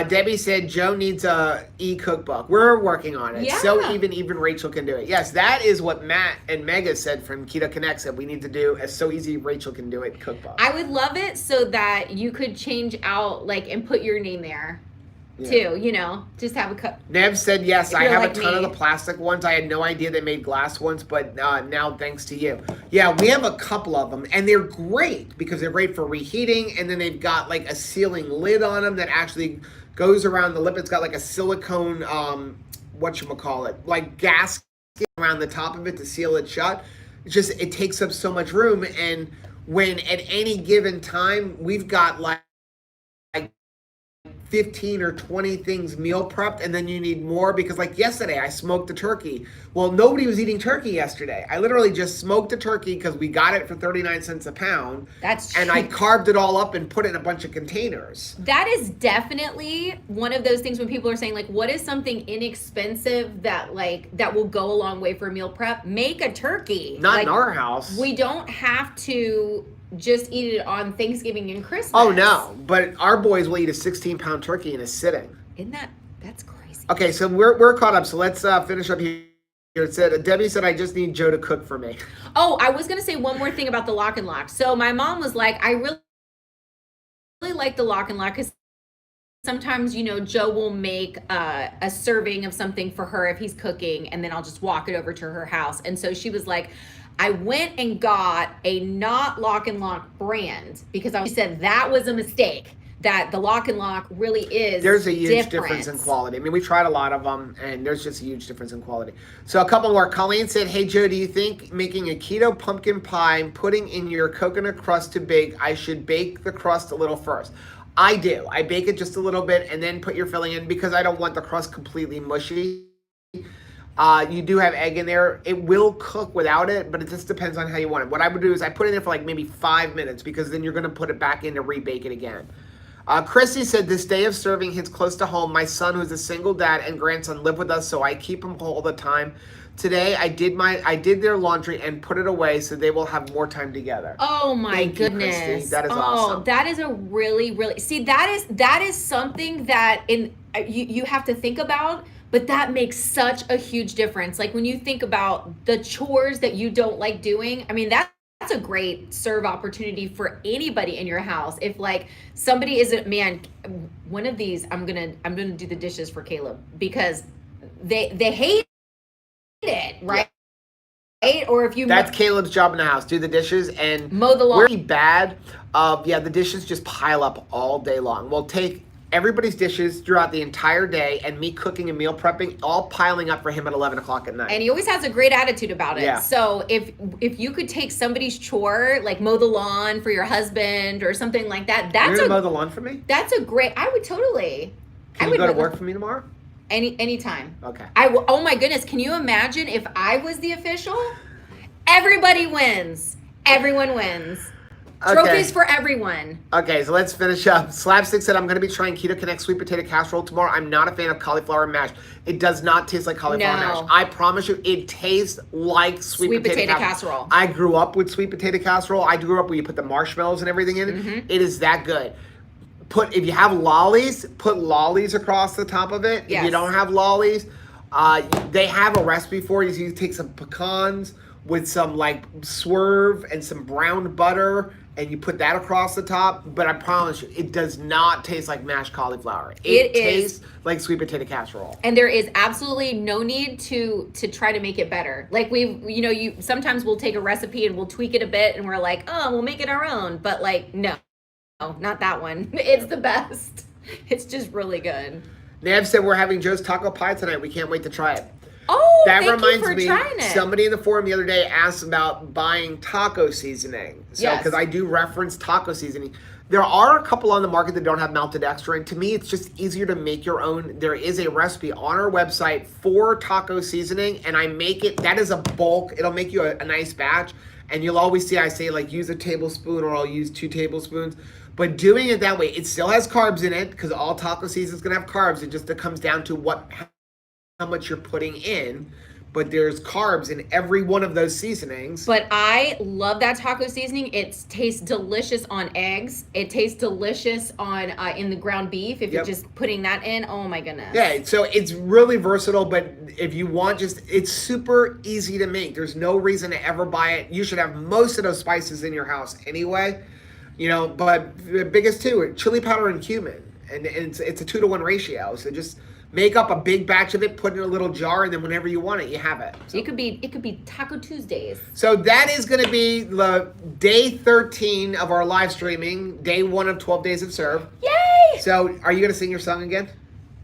Debbie said, Joe needs a e-cookbook. We're working on it. Yeah. So even Rachel can do it. Yes, that is what Matt and Mega said from Keto Connect said we need to do a So Easy Rachel Can Do It cookbook. I would love it so that you could change out like and put your name there. Too, you know, just have a cup. Nev said, yes, I have like a ton of the plastic ones. I had no idea they made glass ones, but now thanks to you. Yeah, we have a couple of them, and they're great because they're great for reheating, and then they've got like a sealing lid on them that actually goes around the lip. It's got like a silicone, whatchamacallit, like gasket around the top of it to seal it shut. It takes up so much room, and when at any given time, we've got like 15 or 20 things meal prepped, and then you need more because like yesterday I smoked a turkey. Well, nobody was eating turkey yesterday. I literally just smoked a turkey because we got it for 39 cents a pound. That's cheap. And I carved it all up and put it in a bunch of containers. That is definitely one of those things when people are saying like, what is something inexpensive that will go a long way for meal prep? Make a turkey. Not in our house. We don't have to just eat it on Thanksgiving and Christmas. Oh no, but our boys will eat a 16-pound turkey in a sitting. That's crazy. Okay, so we're caught up. So let's finish up here. It said Debbie said I just need Joe to cook for me. Oh, I was gonna say one more thing about the lock and lock. So my mom was like, I really like the lock and lock because sometimes, you know, Joe will make a serving of something for her if he's cooking, and then I'll just walk it over to her house. And so she was like, I went and got a not lock and lock brand because she said that was a mistake, that the lock and lock really is There's a huge difference in quality. I mean, we tried a lot of them, and there's just a huge difference in quality. So a couple more. Colleen said, hey, Joe, do you think making a keto pumpkin pie and putting in your coconut crust to bake, I should bake the crust a little first? I do. I bake it just a little bit and then put your filling in because I don't want the crust completely mushy. You do have egg in there. It will cook without it, but it just depends on how you want it. What I would do is I put it in there for like maybe 5 minutes because then you're going to put it back in to rebake it again. Chrissy said, this day of serving hits close to home. My son, who's a single dad, and grandson live with us, so I keep them all the time. Today, I did their laundry and put it away so they will have more time together. Oh my goodness. You, Christy. That is awesome. That is a really, see, that is something that you have to think about. But that makes such a huge difference. Like when you think about the chores that you don't like doing, I mean, that's a great serve opportunity for anybody in your house. If like somebody isn't, man, one of these, I'm gonna do the dishes for Caleb because they hate it, right? Yeah. Or if you that's Caleb's job in the house, do the dishes and mow the lawn. We're bad. The dishes just pile up all day long. We'll take everybody's dishes throughout the entire day and me cooking and meal prepping all piling up for him at 11 o'clock at night. And he always has a great attitude about it. Yeah. So if you could take somebody's chore, like mow the lawn for your husband or something like that, you're gonna mow the lawn for me? That's a great, I would totally. Can you go to work for me tomorrow? Anytime. Okay. Oh my goodness, can you imagine if I was the official? Everybody wins. Everyone wins. Trophies for everyone. Okay, so let's finish up. Slapstick said, I'm going to be trying Keto Connect sweet potato casserole tomorrow. I'm not a fan of cauliflower mash. It does not taste like cauliflower mash. I promise you, it tastes like sweet potato casserole. I grew up with sweet potato casserole. I grew up where you put the marshmallows and everything in it. It is that good. If you have lollies, put lollies across the top of it. If you don't have lollies, they have a recipe for it. You take some pecans with some like swerve and some browned butter, and you put that across the top. But I promise you, it does not taste like mashed cauliflower. It tastes like sweet potato casserole. And there is absolutely no need to try to make it better. Like sometimes we'll take a recipe and we'll tweak it a bit, and we're like, oh, we'll make it our own. But like, no, not that one. It's the best. It's just really good. Nav said we're having Joe's Taco Pie tonight. We can't wait to try it. Oh, that reminds me. Somebody in the forum the other day asked about buying taco seasoning. So, because I do reference taco seasoning. There are a couple on the market that don't have maltodextrin. And to me, it's just easier to make your own. There is a recipe on our website for taco seasoning, and I make it. That is a bulk. It'll make you a nice batch. And you'll always see I say, like, use a tablespoon, or I'll use 2 tablespoons. But doing it that way, it still has carbs in it, because all taco seasoning is going to have carbs. It just comes down to how much you're putting in, but there's carbs in every one of those seasonings. But I love that taco seasoning. It tastes delicious on eggs. It tastes delicious on in the ground beef. If you're just putting that in, oh my goodness. Yeah, so it's really versatile, but if you want it's super easy to make. There's no reason to ever buy it. You should have most of those spices in your house anyway. But the biggest two, chili powder and cumin. And it's a 2-to-1 ratio. So just make up a big batch of it, put it in a little jar, and then whenever you want it, you have it. So. It could be Taco Tuesdays. So that is going to be the day 13 of our live streaming, day 1 of 12 Days of Serve. Yay! So are you going to sing your song again?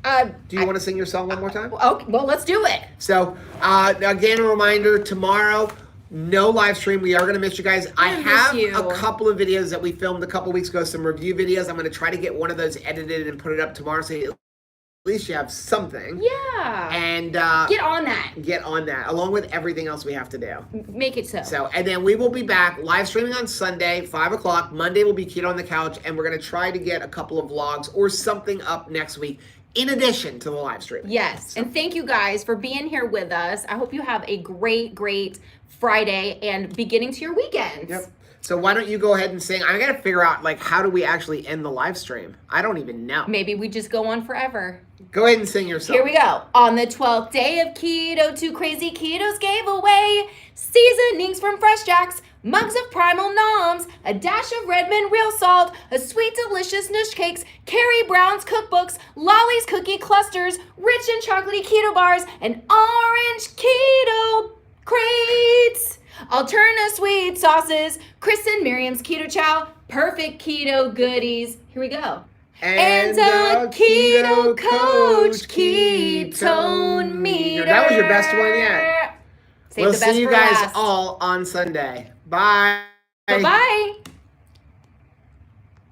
Do you want to sing your song one more time? Okay, well, let's do it. So again, a reminder, tomorrow, no live stream. We are going to miss you guys. I have a couple of videos that we filmed a couple weeks ago, some review videos. I'm going to try to get one of those edited and put it up tomorrow, so at least you have something. Yeah. And get on that. Get on that, along with everything else we have to do. Make it so. So, and then we will be back live streaming on Sunday, 5 o'clock. Monday will be Keto on the Couch, and we're going to try to get a couple of vlogs or something up next week in addition to the live stream. Yes. So. And thank you guys for being here with us. I hope you have a great Friday and beginning to your weekend. Yep. So why don't you go ahead and sing? I got to figure out, like, how do we actually end the live stream? I don't even know. Maybe we just go on forever. Go ahead and sing your song. Here we go. On the 12th day of keto, 2 crazy ketos gave away seasonings from Fresh Jacks, mugs of Primal Noms, a dash of Redmond real salt, a sweet delicious Nush cakes, Carrie Brown's cookbooks, Lolly's cookie clusters, rich and chocolatey keto bars, and orange keto crates. Alterna sweet sauces, Chris and Miriam's keto chow, perfect keto goodies. Here we go. And a keto coach ketone meter. That was your best one yet. Save the best see you guys last. all on Sunday. Bye. Bye-bye.